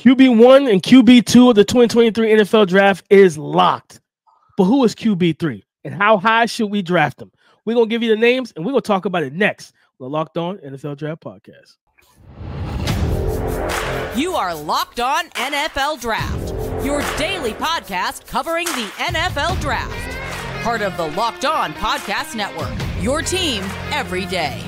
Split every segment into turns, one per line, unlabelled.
QB1 and QB2 of the 2023 NFL Draft is locked. But who is QB3? And how high should we draft them? We're going to give you the names, and we're going to talk about it next. The Locked On NFL Draft Podcast.
You are Locked On NFL Draft, your daily podcast covering the NFL Draft. Part of the Locked On Podcast Network, your team every day.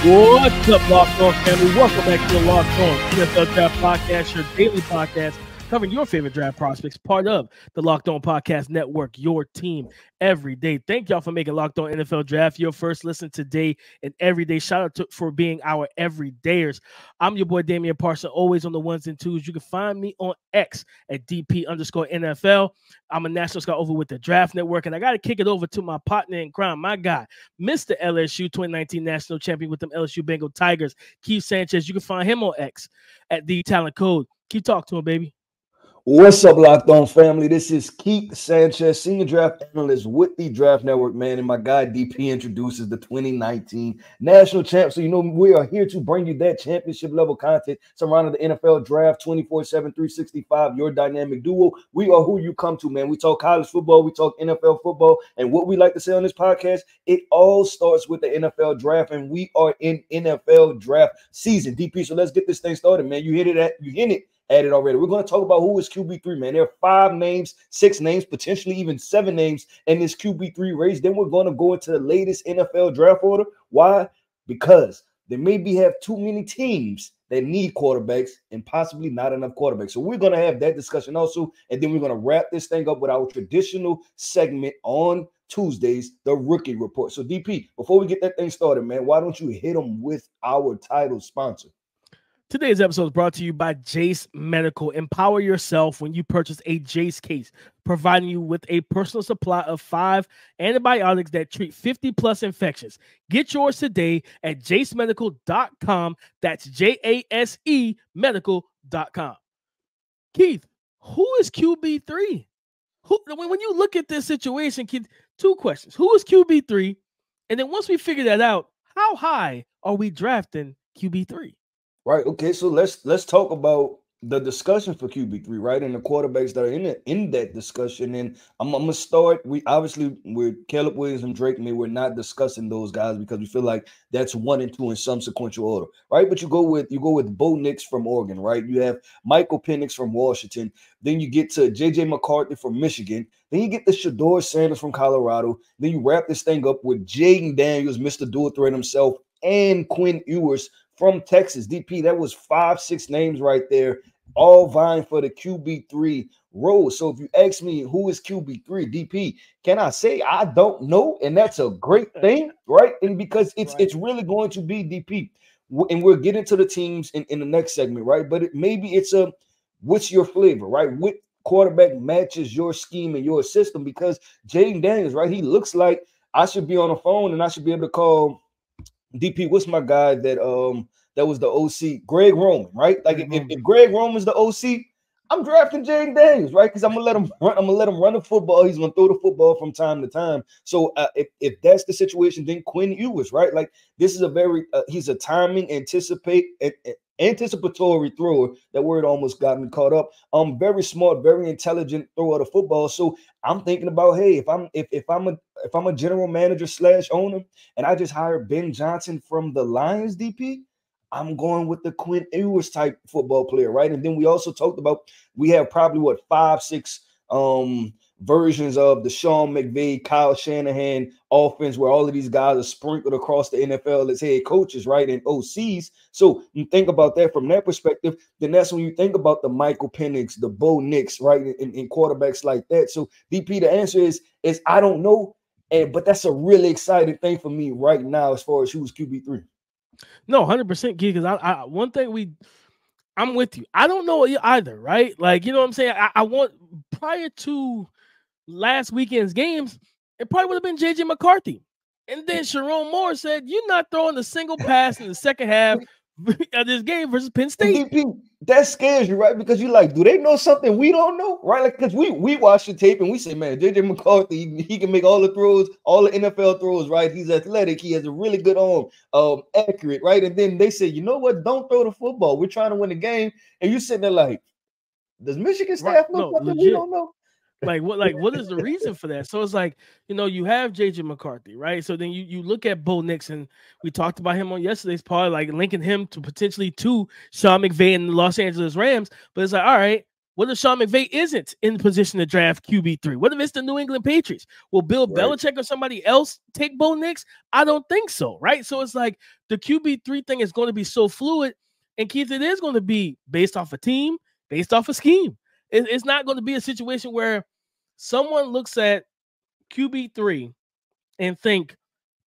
What's up, Locked On family? Welcome back to the Locked On NFL Draft Podcast, your daily podcast covering your favorite draft prospects, part of the Locked On Podcast Network, your team every day. Thank y'all for making Locked On NFL Draft your first listen today and every day. Shout out for being our everydayers. I'm your boy Damian Parson, always on the ones and twos. You can find me on X at DP_NFL. I'm a national scout over with the Draft Network, and I got to kick it over to my partner in crime, my guy, Mr. LSU 2019 national champion with them LSU Bengal Tigers, Keith Sanchez. You can find him on X at The Talent Code. Keep talking to him, baby.
What's up, Locked On family? This is Keith Sanchez, senior draft analyst with the Draft Network, man. And my guy DP introduces the 2019 national champ. So, you know, we are here to bring you that championship level content surrounding the NFL draft 24/7, 365, your dynamic duo. We are who you come to, man. We talk college football, we talk NFL football. And what we like to say on this podcast, it all starts with the NFL draft. And we are in NFL draft season, DP. So let's get this thing started, man. You hit it already. We're going to talk about who is QB3, man. There are 5 names, 6 names, potentially even 7 names in this QB3 race. Then we're going to go into the latest NFL draft order. Why? Because there maybe have too many teams that need quarterbacks and possibly not enough quarterbacks. So we're going to have that discussion also. And then we're going to wrap this thing up with our traditional segment on Tuesdays, the Rookie Report. So DP, before we get that thing started, man, why don't you hit them with our title sponsor?
Today's episode is brought to you by Jace Medical. Empower yourself when you purchase a Jace case, providing you with a personal supply of 5 antibiotics that treat 50+ infections. Get yours today at jacemedical.com. That's JASE medical.com. Keith, who is QB3? When you look at this situation, Keith, 2 questions. Who is QB3? And then once we figure that out, how high are we drafting QB3?
Right. Okay. So let's talk about the discussion for QB3, right? And the quarterbacks that are in that discussion. And I'm gonna start. We're Caleb Williams and Drake May. We're not discussing those guys because we feel like that's 1 and 2 in some sequential order, right? But you go with Bo Nix from Oregon, right? You have Michael Penix from Washington. Then you get to J.J. McCarthy from Michigan. Then you get the Shador Sanders from Colorado. Then you wrap this thing up with Jayden Daniels, Mr. Dual Threat himself, and Quinn Ewers from Texas. DP, that was 5-6 names right there, all vying for the QB3 role. So if you ask me who is QB3, DP, can I say I don't know? And that's a great thing, right? And because it's really going to be DP. And we'll get into the teams in the next segment, right? But maybe it's what's your flavor, right? What quarterback matches your scheme and your system? Because Jayden Daniels, right? He looks like I should be on the phone and I should be able to call DP. What's my guy that was the OC, Greg Roman, right? Like if Greg Roman's the OC, I'm drafting Jayden Daniels, right? Because I'm gonna let him run. I'm gonna let him run the football. He's gonna throw the football from time to time. So if that's the situation, then Quinn Ewers, right? Like this is a very he's a timing anticipatory thrower. That word almost got me caught up. Very smart, very intelligent thrower of the football. So I'm thinking about, hey, if I'm a general manager / owner and I just hired Ben Johnson from the Lions, DP, I'm going with the Quinn Ewers type football player, right? And then we also talked about we have probably 5-6 versions of the Sean McVay, Kyle Shanahan offense, where all of these guys are sprinkled across the NFL as head coaches, right, and OCs. So you think about that from that perspective, then that's when you think about the Michael Penix, the Bo Nix, right, and quarterbacks like that. So DP, the answer is I don't know, but that's a really exciting thing for me right now as far as who's QB3.
No, 100%, Key, because I one thing I'm with you. I don't know either, right? Like, you know what I'm saying? I want, prior to last weekend's games, it probably would have been J.J. McCarthy. And then Sharon Moore said, you're not throwing a single pass in the second half at this game versus Penn State.
DP, that scares you, right? Because you're like, do they know something we don't know, right? Like, because we watch the tape and we say, man, J.J. McCarthy, he can make all the throws, all the NFL throws, right? He's athletic, he has a really good arm, accurate, right? And then they say, you know what? Don't throw the football. We're trying to win the game, and you're sitting there like, does Michigan staff know something we don't know?
What is the reason for that? So it's like, you have J.J. McCarthy, right? So then you look at Bo Nix, and we talked about him on yesterday's pod, like linking him to potentially to Sean McVay and the Los Angeles Rams. But it's like, all right, what if Sean McVay isn't in position to draft QB3? What if it's the New England Patriots? Will Bill Belichick or somebody else take Bo Nix? I don't think so, right? So it's like the QB3 thing is going to be so fluid. And Keith, it is going to be based off a team, based off a scheme. It's not going to be a situation where someone looks at QB3 and think,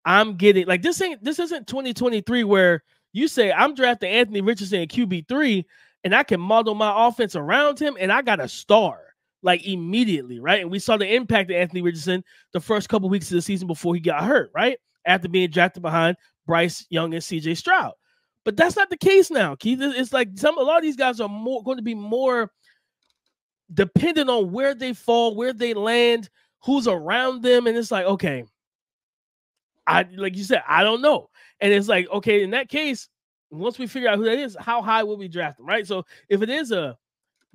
I'm getting like this isn't 2023 where you say I'm drafting Anthony Richardson at QB3 and I can model my offense around him and I got a star like immediately, right? And we saw the impact of Anthony Richardson the first couple weeks of the season before he got hurt, right? After being drafted behind Bryce Young and C.J. Stroud. But that's not the case now, Keith. It's like a lot of these guys are going to be more depending on where they fall, where they land, who's around them. And it's like, okay, like you said, I don't know. And it's like, okay, in that case, once we figure out who that is, how high will we draft them, right? So if it is a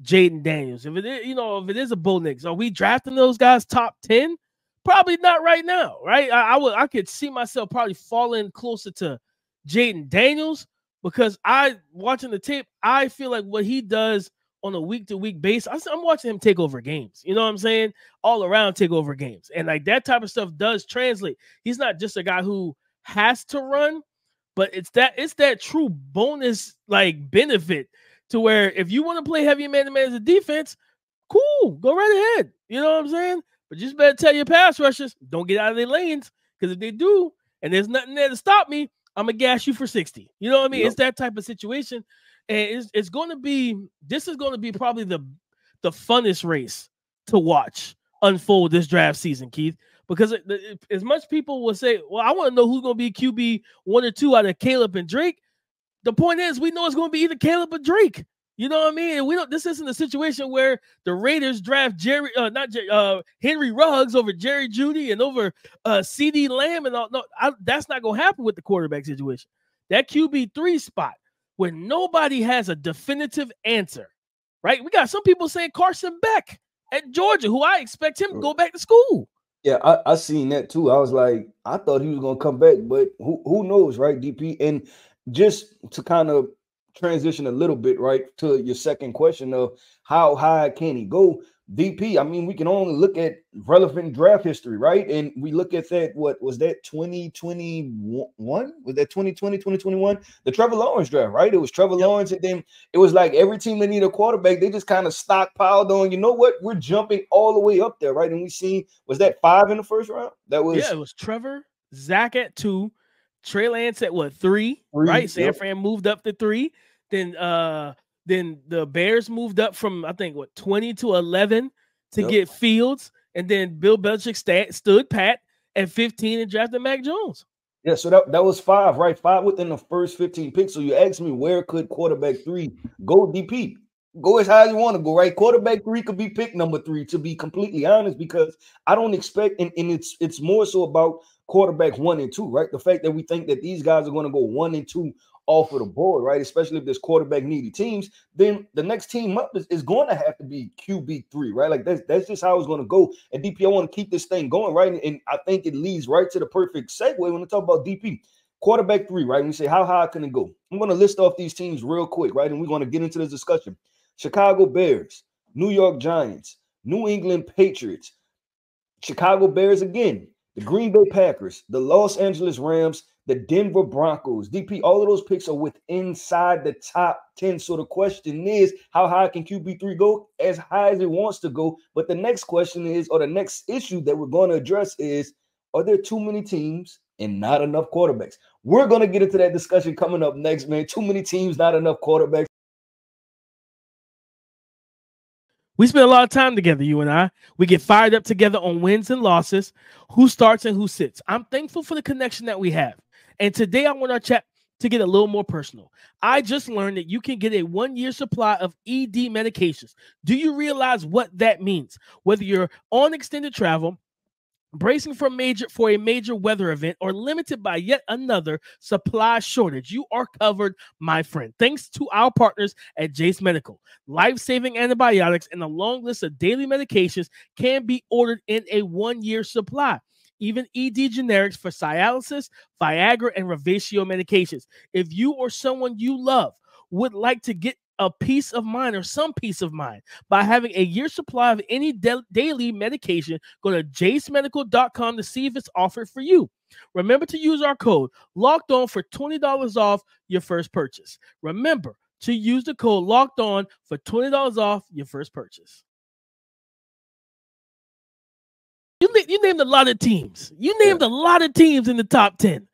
Jayden Daniels, if it is, if it is a Bo Nix, are we drafting those guys top 10? Probably not right now, right? I could see myself probably falling closer to Jayden Daniels because watching the tape, I feel like what he does on a week-to-week basis, I'm watching him take over games. You know what I'm saying? All around take over games. And like that type of stuff does translate. He's not just a guy who has to run, but it's that true bonus like benefit to where if you want to play heavy man-to-man as a defense, cool, go right ahead. You know what I'm saying? But just better tell your pass rushers, don't get out of their lanes, because if they do, and there's nothing there to stop me, I'm going to gas you for 60. You know what I mean? Yep. It's that type of situation. And this is going to be probably the funnest race to watch unfold this draft season, Keith, because as much people will say, well, I want to know who's going to be QB 1 or 2 out of Caleb and Drake. The point is, we know it's going to be either Caleb or Drake. You know what I mean? And this isn't a situation where the Raiders draft Henry Ruggs over Jerry Jeudy and over CD Lamb and all. No, that's not going to happen with the quarterback situation. That QB3 spot, where nobody has a definitive answer, right? We got some people saying Carson Beck at Georgia, who I expect him to go back to school.
Yeah, I seen that too. I was like, I thought he was going to come back, but who knows, right, DP? And just to kind of transition a little bit, right, to your second question of how high can he go, DP, I mean, we can only look at relevant draft history, right? And we look at that, what was that, 2021? Was that 2020, 2021? The Trevor Lawrence draft, right? It was Trevor Lawrence, and then it was like every team that needed a quarterback, they just kind of stockpiled on, you know what, we're jumping all the way up there, right? And we seen, was that 5 in the first round? That was,
yeah, it was Trevor, Zach at 2, Trey Lance at what, 3, right? San Fran moved up to 3. Then the Bears moved up from, I think, 20 to 11 to get Fields. And then Bill Belichick stood pat at 15 and drafted Mac Jones.
Yeah, so that was 5, right? 5 within the first 15 picks. So you asked me, where could quarterback 3 go, DP? Go as high as you want to go, right? Quarterback 3 could be pick number 3, to be completely honest, because I don't expect, and it's more so about quarterback 1 and 2, right? The fact that we think that these guys are going to go 1 and 2 off of the board, right? Especially if there's quarterback needy teams, then the next team up is going to have to be QB3, right? Like that's just how it's going to go. And DP, I want to keep this thing going, right? And I think it leads right to the perfect segue when we talk about DP. Quarterback 3, right? When we say how high can it go? I'm going to list off these teams real quick, right? And we're going to get into this discussion. Chicago Bears, New York Giants, New England Patriots, Chicago Bears again, the Green Bay Packers, the Los Angeles Rams, the Denver Broncos. DP, all of those picks are inside the top 10. So the question is, how high can QB3 go? As high as it wants to go. But the next question is, or the next issue that we're going to address is, are there too many teams and not enough quarterbacks? We're going to get into that discussion coming up next, man. Too many teams, not enough quarterbacks.
We spend a lot of time together, you and I. We get fired up together on wins and losses, who starts and who sits. I'm thankful for the connection that we have. And today I want to to get a little more personal. I just learned that you can get a 1-year supply of ED medications. Do you realize what that means? Whether you're on extended travel, bracing for a major weather event, or limited by yet another supply shortage, you are covered, my friend. Thanks to our partners at Jace Medical. Life-saving antibiotics and a long list of daily medications can be ordered in a 1-year supply. Even ED generics for Cialis, Viagra, and Revatio medications. If you or someone you love would like to get a peace of mind or some peace of mind by having a year's supply of any daily medication, go to jacemedical.com to see if it's offered for you. Remember to use our code Locked On for $20 off your first purchase. Remember to use the code Locked On for $20 off your first purchase. You named a lot of teams. You named a lot of teams in the top 10.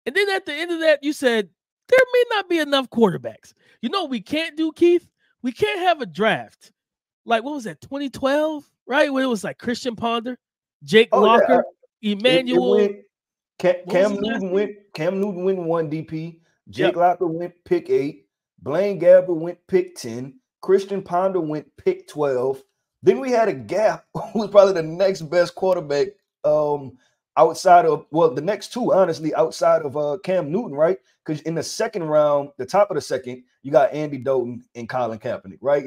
And then at the end of that, you said there may not be enough quarterbacks. You know what we can't do, Keith? We can't have a draft. Like, what was that, 2012, right? When it was like Christian Ponder, Jake Locker, Emmanuel.
Cam Newton went 1 DP. Jake Locker went pick 8. Blaine Gabbert went pick 10. Christian Ponder went pick 12. Then we had a gap who was probably the next best quarterback outside of, well, the next two, honestly, outside of Cam Newton, right? Because in the second round, the top of the second, you got Andy Dalton and Colin Kaepernick, right?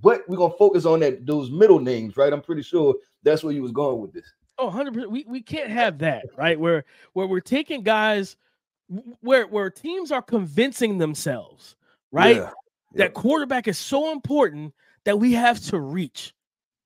But we're going to focus on those middle names, right? I'm pretty sure that's where you was going with this.
Oh, 100%. We can't have that, right? Where we're taking guys where teams are convincing themselves, right? Yeah. That quarterback is so important that we have to reach,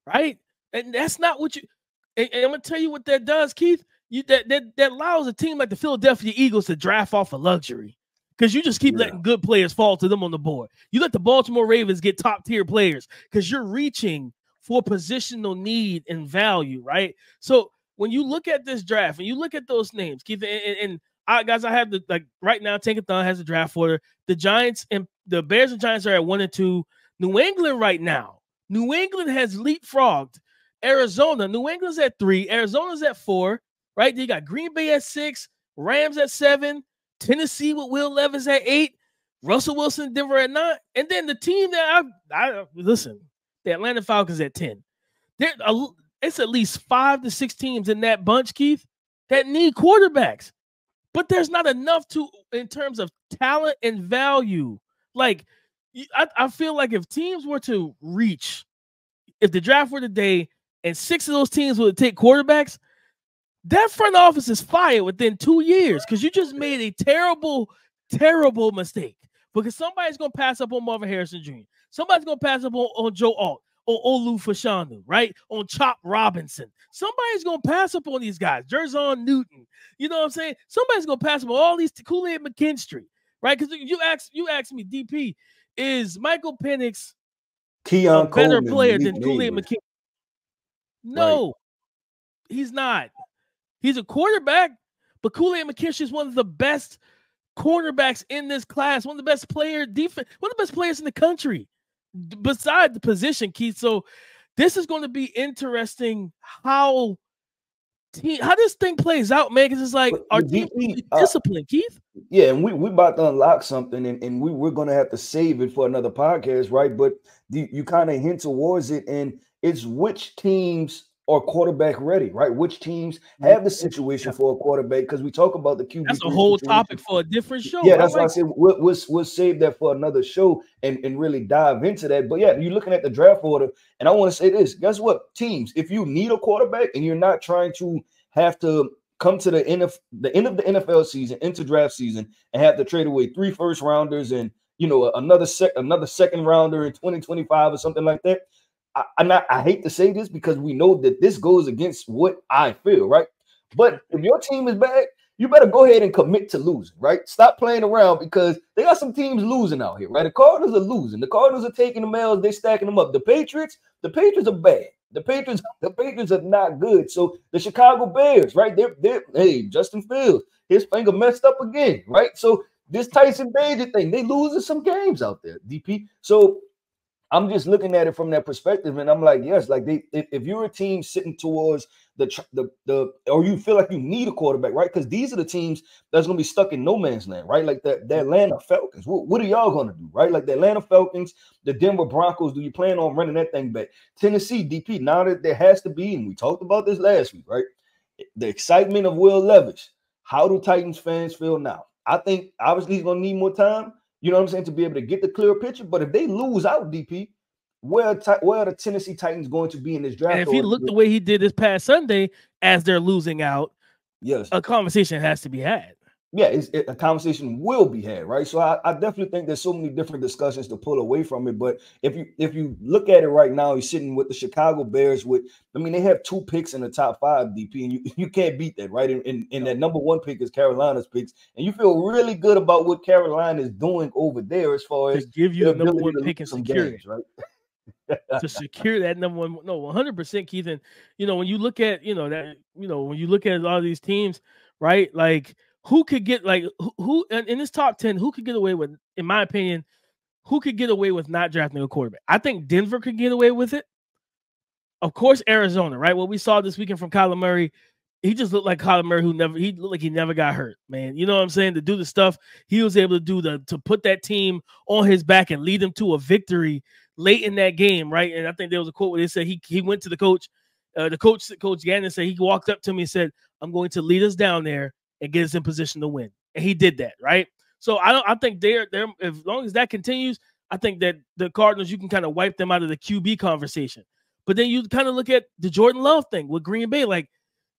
right? And that's not what you – and I'm going to tell you what that does, Keith. That allows a team like the Philadelphia Eagles to draft off a luxury because you just keep letting good players fall to them on the board. You let the Baltimore Ravens get top-tier players because you're reaching for positional need and value, right? So when you look at this draft and you look at those names, Keith, and guys, I have right now, Tankathon has a draft order. The Giants and the Bears and Giants are at 1 and 2. New England right now, New England has leapfrogged Arizona. New England's at 3. Arizona's at 4. Right? You got Green Bay at 6, Rams at 7, Tennessee with Will Levis at 8, Russell Wilson, Denver at 9, and then the team that I listen, the Atlanta Falcons at 10. It's at least 5 to 6 teams in that bunch, Keith, that need quarterbacks, but there's not enough in terms of talent and value. Like, I feel like if teams were to reach, if the draft were today, and 6 of those teams would take quarterbacks, that front office is fired within 2 years because you just made a terrible, terrible mistake. Because somebody's going to pass up on Marvin Harrison Jr. Somebody's going to pass up on Joe Alt, on Olu Fashanu, right? On Chop Robinson. Somebody's going to pass up on these guys. Jerzon Newton. You know what I'm saying? Somebody's going to pass up on all these Kool-Aid McKinstry, right? Because you asked me, DP, is Michael Penix a better player than Kool-Aid McKinstry? No, he's not. He's a quarterback, but Kool-Aid McKinstry is one of the best cornerbacks in this class, one of the best players in the country, beside the position, Keith. So this is going to be interesting how this thing plays out, man. Because it's like our team discipline, Keith.
Yeah, and we about to unlock something, and we're going to have to save it for another podcast, right? But you kind of hint towards it, and it's which teams are quarterback ready, right? Which teams have the situation for a quarterback? Because we talk about the QB.
That's a whole topic for a different show.
Yeah, that's why I said we'll save that for another show and really dive into that. But yeah, you're looking at the draft order, and I want to say this. Guess what? Teams, if you need a quarterback and you're not trying to have to come to the end of the NFL season, into draft season, and have to trade away 3 first rounders and another second rounder in 2025 or something like that. I hate to say this because we know that this goes against what I feel, right? But if your team is bad, you better go ahead and commit to losing, right? Stop playing around because they got some teams losing out here, right? The Cardinals are losing. The Cardinals are taking the Mels, they're stacking them up. The Patriots are bad. The Patriots are not good. So the Chicago Bears, right? Hey, Justin Fields, his finger messed up again, right? So this Tyson Bagent thing, they losing some games out there, DP. So I'm just looking at it from that perspective, and I'm like, yes, like if you're a team sitting towards the or you feel like you need a quarterback, right? Because these are the teams that's going to be stuck in no man's land, right? Like the Atlanta Falcons. What are y'all going to do, right? Like the Atlanta Falcons, the Denver Broncos. Do you plan on running that thing back? Tennessee, DP. Now that there has to be, and we talked about this last week, right? The excitement of Will Levis. How do Titans fans feel now? I think obviously he's going to need more time. You know what I'm saying, to be able to get the clear picture. But if they lose out, DP, where are the Tennessee Titans going to be in this draft?
And if he looked the way he did this past Sunday as they're losing out,
yes,
a conversation has to be had.
Yeah, a conversation will be had, right? So I definitely think there's so many different discussions to pull away from it. But if you look at it right now, he's sitting with the Chicago Bears with, I mean, they have 2 picks in the top 5, DP, and you can't beat that, right? And that number 1 pick is Carolina's picks, and you feel really good about what Carolina is doing over there as far as
to give you the number 1 pick and secure
games, right?
To secure that number 1, no, 100%, Keith. And when you look at when you look at all these teams, right? Like, who could get who in this top 10? Who could get away with, in my opinion, who could get away with not drafting a quarterback? I think Denver could get away with it. Of course, Arizona, right? What we saw this weekend from Kyler Murray, he just looked like Kyler Murray he looked like he never got hurt, man. You know what I'm saying? To do the stuff he was able to do to put that team on his back and lead them to a victory late in that game, right? And I think there was a quote where they said he went to the coach, Coach Gannon said, he walked up to me and said, "I'm going to lead us down there and get us in position to win." And he did that, right? So I think they're as long as that continues, I think that the Cardinals, you can kind of wipe them out of the QB conversation. But then you kind of look at the Jordan Love thing with Green Bay. Like,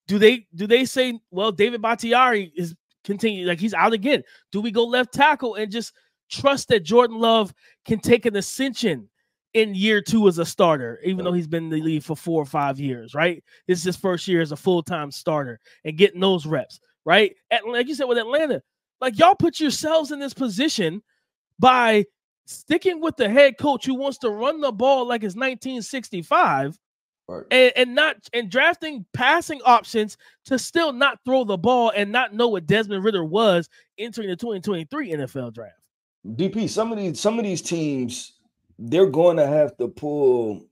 do they say, well, David Bakhtiari is continuing, like he's out again? Do we go left tackle and just trust that Jordan Love can take an ascension in year 2 as a starter, even though he's been in the league for 4 or 5 years, right? This is his first year as a full-time starter and getting those reps, right? Like you said with Atlanta, like, y'all put yourselves in this position by sticking with the head coach who wants to run the ball like it's 1965, right, and drafting passing options to still not throw the ball and not know what Desmond Ridder was entering the 2023 NFL draft.
DP, some of these teams, they're going to have to pull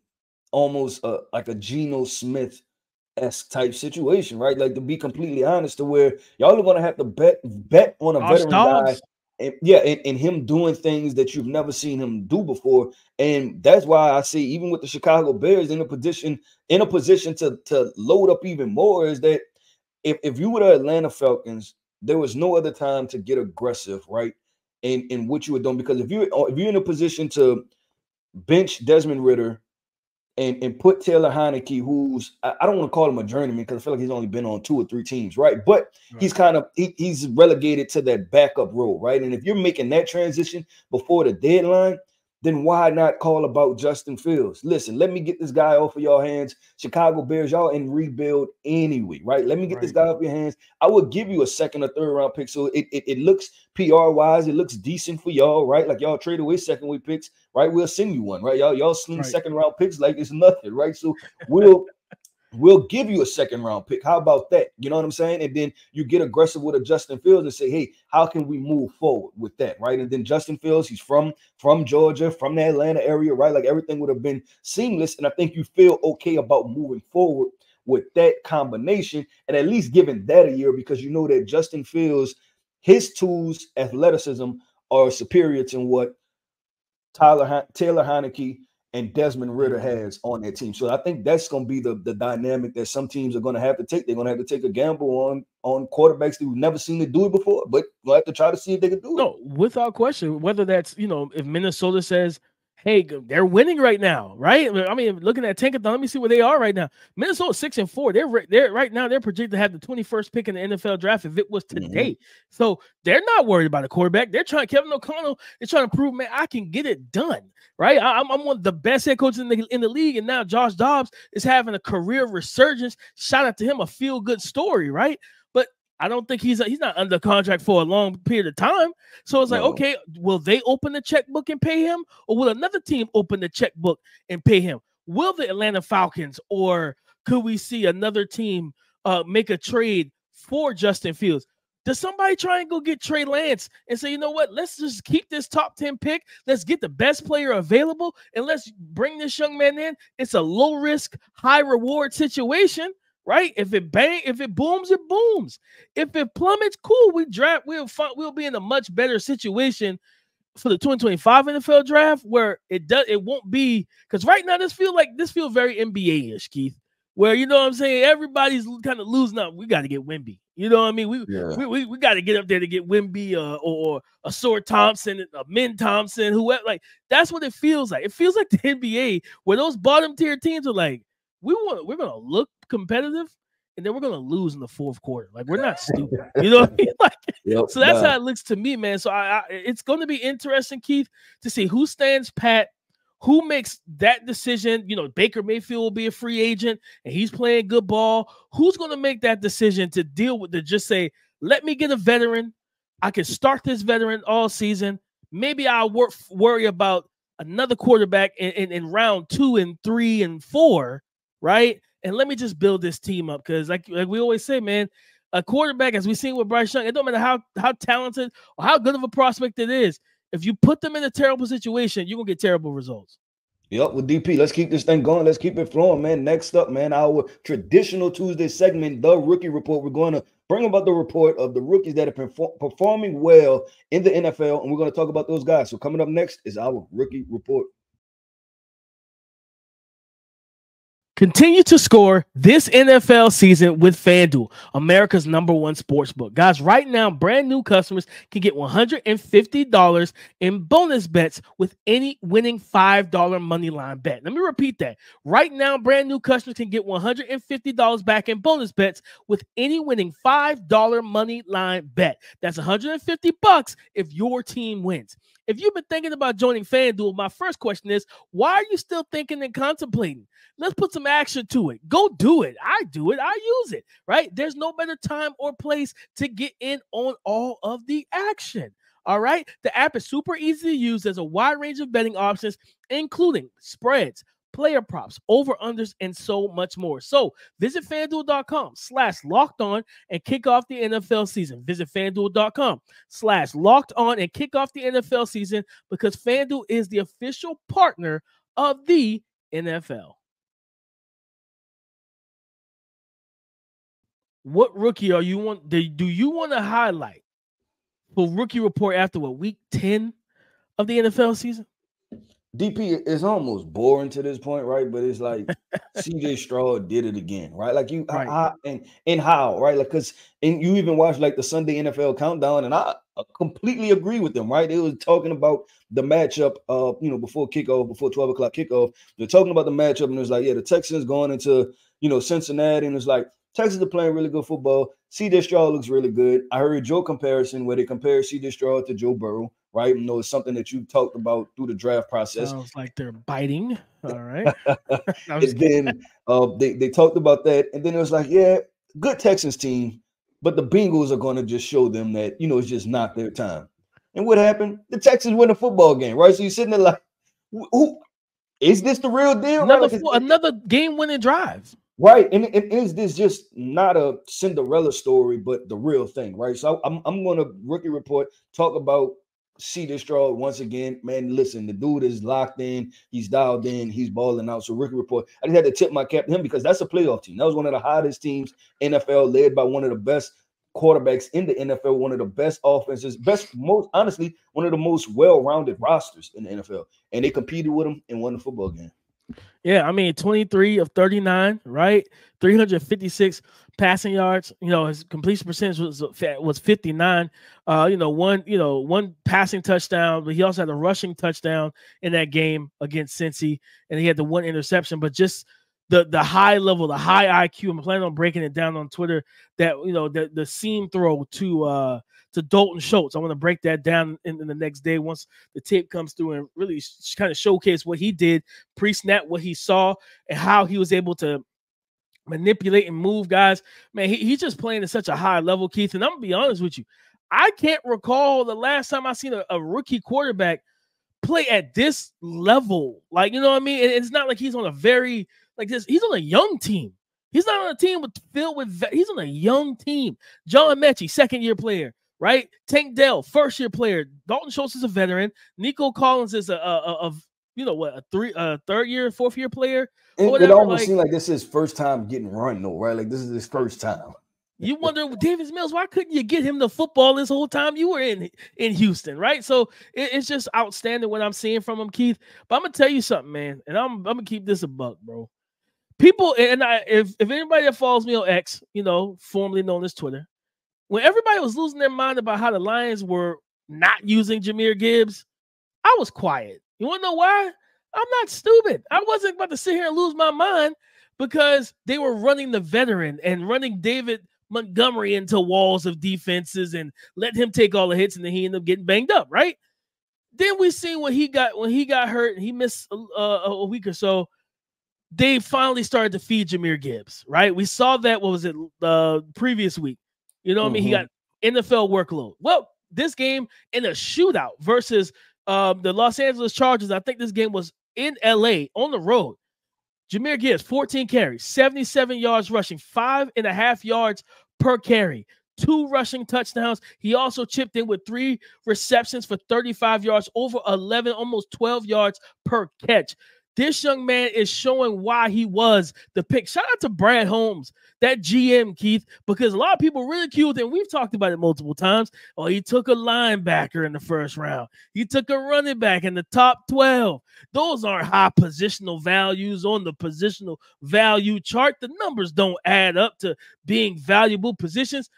almost like a Geno Smith-esque type situation, right? Like, to be completely honest, to where y'all are going to have to bet on a veteran guy, and him doing things that you've never seen him do before. And that's why I say, even with the Chicago Bears in a position to load up even more, is that if you were the Atlanta Falcons, there was no other time to get aggressive, right? In what you were doing, because if you're in a position to bench Desmond Ridder and put Taylor Heineke, who's, I don't want to call him a journeyman because I feel like he's only been on 2 or 3 teams, right? But he's kind of he's relegated to that backup role, right? And if you're making that transition before the deadline, then why not call about Justin Fields? Listen, let me get this guy off of your hands. Chicago Bears, y'all in rebuild anyway, right? Let me get this guy off your hands. I would give you a 2nd or 3rd round pick, so it looks PR-wise, it looks decent for y'all, right? Like, y'all trade away 2nd picks, right? We'll send you one, right? Y'all sling 2nd round picks like it's nothing, right? So we'll give you a 2nd round pick. How about that? You know what I'm saying? And then you get aggressive with a Justin Fields and say, hey, how can we move forward with that, right? And then Justin Fields, he's from Georgia, from the Atlanta area, right? Like, everything would have been seamless. And I think you feel okay about moving forward with that combination and at least giving that a year, because you know that Justin Fields, his tools, athleticism are superior to what Taylor Heineke and Desmond Ridder has on their team. So I think that's going to be the dynamic that some teams are going to have to take. They're going to have to take a gamble on quarterbacks who've never seen it do it before, but they'll have to try to see if they can do it.
No, without question, whether that's, if Minnesota says, hey, they're winning right now, right? I mean, looking at Tankathon, let me see where they are right now. Minnesota 6-4. They're right now, they're projected to have the 21st pick in the NFL draft if it was today. So they're not worried about a quarterback. They're trying, Kevin O'Connell is trying to prove, man, I can get it done, right? I'm one of the best head coaches in the league, and now Josh Dobbs is having a career resurgence. Shout out to him, a feel-good story, right? But I don't think he's not under contract for a long period of time. So it's like, okay, will they open the checkbook and pay him? Or will another team open the checkbook and pay him? Will the Atlanta Falcons, or could we see another team make a trade for Justin Fields? Does somebody try and go get Trey Lance and say, you know what, let's just keep this top 10 pick. Let's get the best player available and let's bring this young man in. It's a low risk, high reward situation, right? If it booms, it booms. If it plummets, cool. We'll be in a much better situation for the 2025 NFL draft where it won't be, because right now this feels very NBA-ish, Keith, where, you know what I'm saying, everybody's kind of losing up. We got to get Wemby. You know what I mean? We got to get up there to get Wemby or a Sword Thompson, a Min Thompson, whoever. Like, that's what it feels like. It feels like the NBA where those bottom tier teams are like, we're gonna look competitive, and then we're gonna lose in the fourth quarter. Like, we're not stupid. You know what I mean? Like, so that's how it looks to me, man. So it's going to be interesting, Keith, to see who stands pat, who makes that decision. You know, Baker Mayfield will be a free agent, and he's playing good ball. Who's going to make that decision to deal with just say, let me get a veteran. I can start this veteran all season. Maybe I'll worry about another quarterback in round 2 and 3 and 4, right? And let me just build this team up, because like we always say, man, a quarterback, as we've seen with Bryce Young, it don't matter how talented or how good of a prospect it is. If you put them in a terrible situation, you're going to get terrible results.
Yep, with DP, let's keep this thing going. Let's keep it flowing, man. Next up, man, our traditional Tuesday segment, The Rookie Report. We're going to bring about the report of the rookies that have been performing well in the NFL, and we're going to talk about those guys. So coming up next is our Rookie Report.
Continue to score this NFL season with FanDuel, America's #1 sportsbook. Guys, right now, brand new customers can get $150 in bonus bets with any winning $5 money line bet. Let me repeat that. Right now, brand new customers can get $150 back in bonus bets with any winning $5 money line bet. That's $150 if your team wins. If you've been thinking about joining FanDuel, my first question is, why are you still thinking and contemplating? Let's put some action to it. Go do it. I do it. I use it, right? There's no better time or place to get in on all of the action, all right? The app is super easy to use. There's a wide range of betting options, including spreads, player props, over-unders, and so much more. So visit FanDuel.com/lockedon and kick off the NFL season. Visit FanDuel.com/lockedon and kick off the NFL season, because FanDuel is the official partner of the NFL. What rookie do you want to highlight for Rookie Report after week 10 of the NFL season?
DP is almost boring to this point, right? But it's like C.J. Stroud did it again, right? Like how, right? Like, because you even watch like the Sunday NFL Countdown, and I completely agree with them, right? They was talking about the matchup, before kickoff, before 12 o'clock kickoff. They're talking about the matchup, and it was like, yeah, the Texans going into Cincinnati, and it's like, Texans are playing really good football. C.J. Stroud looks really good. I heard your comparison where they compare C.J. Stroud to Joe Burrow, right? It's something that you talked about through the draft process.
Sounds like they're biting. All right.
And then they talked about that. And then it was like, yeah, good Texans team, but the Bengals are going to just show them that, it's just not their time. And what happened? The Texans win a football game, right? So you're sitting there like, who is this the real deal?
Another game-winning drive.
Right, and is this just not a Cinderella story, but the real thing, right? So I'm going to Rookie Report, talk about C.J. Stroud once again. Man, listen, the dude is locked in. He's dialed in. He's balling out. So Rookie Report, I just had to tip my cap to him, because that's a playoff team. That was one of the hottest teams in NFL, led by one of the best quarterbacks in the NFL, one of the best offenses, one of the most well-rounded rosters in the NFL. And they competed with him and won the football game.
Yeah, I mean, 23 of 39, right? 356 passing yards. His completion percentage was 59. One passing touchdown, but he also had a rushing touchdown in that game against Cincy, and he had the one interception. But just the high level, the high IQ. I'm planning on breaking it down on Twitter. That the seam throw to Dalton Schultz. I want to break that down in the next day once the tape comes through and really kind of showcase what he did pre-snap, what he saw, and how he was able to manipulate and move guys. Man, he's just playing at such a high level, Keith. And I'm gonna be honest with you, I can't recall the last time I seen a rookie quarterback play at this level. Like, you know what I mean? And it's not like he's on a very like this. He's on a young team. He's not on a team filled with he's on a young team. John Mechie, second-year player, right? Tank Dell, first-year player. Dalton Schultz is a veteran. Nico Collins is a third-year, fourth-year player.
It almost seemed like this is his first time getting run, though, right? Like this is his first time.
You wonder, Davis Mills, why couldn't you get him the football this whole time you were in Houston, right? So it's just outstanding what I'm seeing from him, Keith. But I'm gonna tell you something, man, and I'm gonna keep this a buck, bro. People, and if anybody that follows me on X, formerly known as Twitter, when everybody was losing their mind about how the Lions were not using Jahmyr Gibbs, I was quiet. You want to know why? I'm not stupid. I wasn't about to sit here and lose my mind because they were running the veteran and running David Montgomery into walls of defenses and let him take all the hits, and then he ended up getting banged up, right? Then we seen when he got hurt and he missed a week or so. They finally started to feed Jahmyr Gibbs, right? We saw that, what was it, previous week? You know what I mean? He got NFL workload. Well, this game in a shootout versus the Los Angeles Chargers, I think this game was in L.A. on the road. Jahmyr Gibbs, 14 carries, 77 yards rushing, 5.5 yards per carry, 2 rushing touchdowns. He also chipped in with 3 receptions for 35 yards, over 11, almost 12 yards per catch. This young man is showing why he was the pick. Shout out to Brad Holmes, that GM, Keith, because a lot of people ridiculed him. We've talked about it multiple times. Oh, he took a linebacker in the first round. He took a running back in the top 12. Those aren't high positional values on the positional value chart. The numbers don't add up to being valuable positions.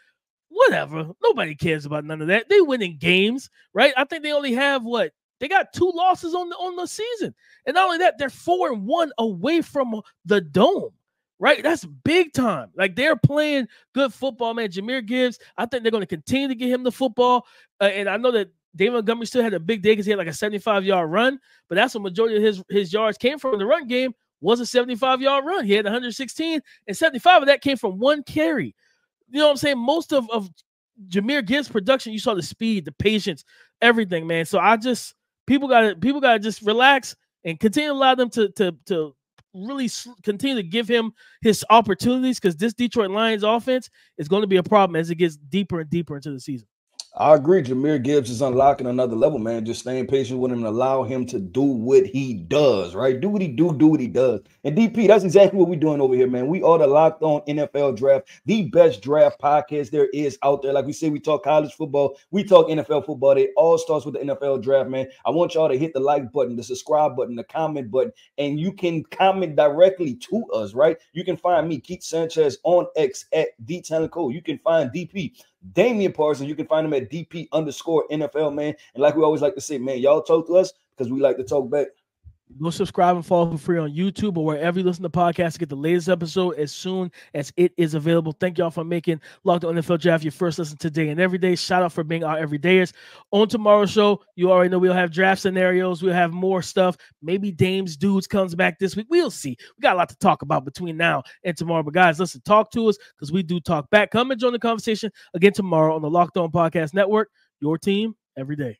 Whatever. Nobody cares about none of that. They win in games, right? I think they only have what? They got 2 losses on the season. And not only that, they're 4-1 away from the dome, right? That's big time. Like, they're playing good football, man. Jahmyr Gibbs, I think they're going to continue to get him the football. And I know that David Montgomery still had a big day because he had like a 75-yard run, but that's the majority of his yards came from. The run game was a 75-yard run. He had 116, and 75 of that came from 1 carry. You know what I'm saying? Most of Jahmyr Gibbs' production, you saw the speed, the patience, everything, man. So people gotta just relax and continue to allow them to really continue to give him his opportunities, because this Detroit Lions offense is going to be a problem as it gets deeper and deeper into the season.
I agree. Jahmyr Gibbs is unlocking another level, man. Just staying patient with him and allow him to do what he does, right? Do what he does. And DP, that's exactly what we're doing over here, man. We are the Locked On NFL Draft, the best draft podcast there is out there. Like we say, we talk college football, we talk NFL football. It all starts with the NFL Draft, man. I want y'all to hit the like button, the subscribe button, the comment button, and you can comment directly to us, right? You can find me, Keith Sanchez, on X at DTalentCode. You can find DP, Damian Parsons. You can find him at DP_NFL, man. And like we always like to say, man, y'all talk to us because we like to talk back.
Go subscribe and follow for free on YouTube or wherever you listen to podcasts to get the latest episode as soon as it is available. Thank y'all for making Locked On NFL Draft your first listen today and every day. Shout out for being our everydayers. On tomorrow's show, you already know we'll have draft scenarios. We'll have more stuff. Maybe Dame's Dudes comes back this week. We'll see. We got a lot to talk about between now and tomorrow. But guys, listen, talk to us because we do talk back. Come and join the conversation again tomorrow on the Locked On Podcast Network. Your team every day.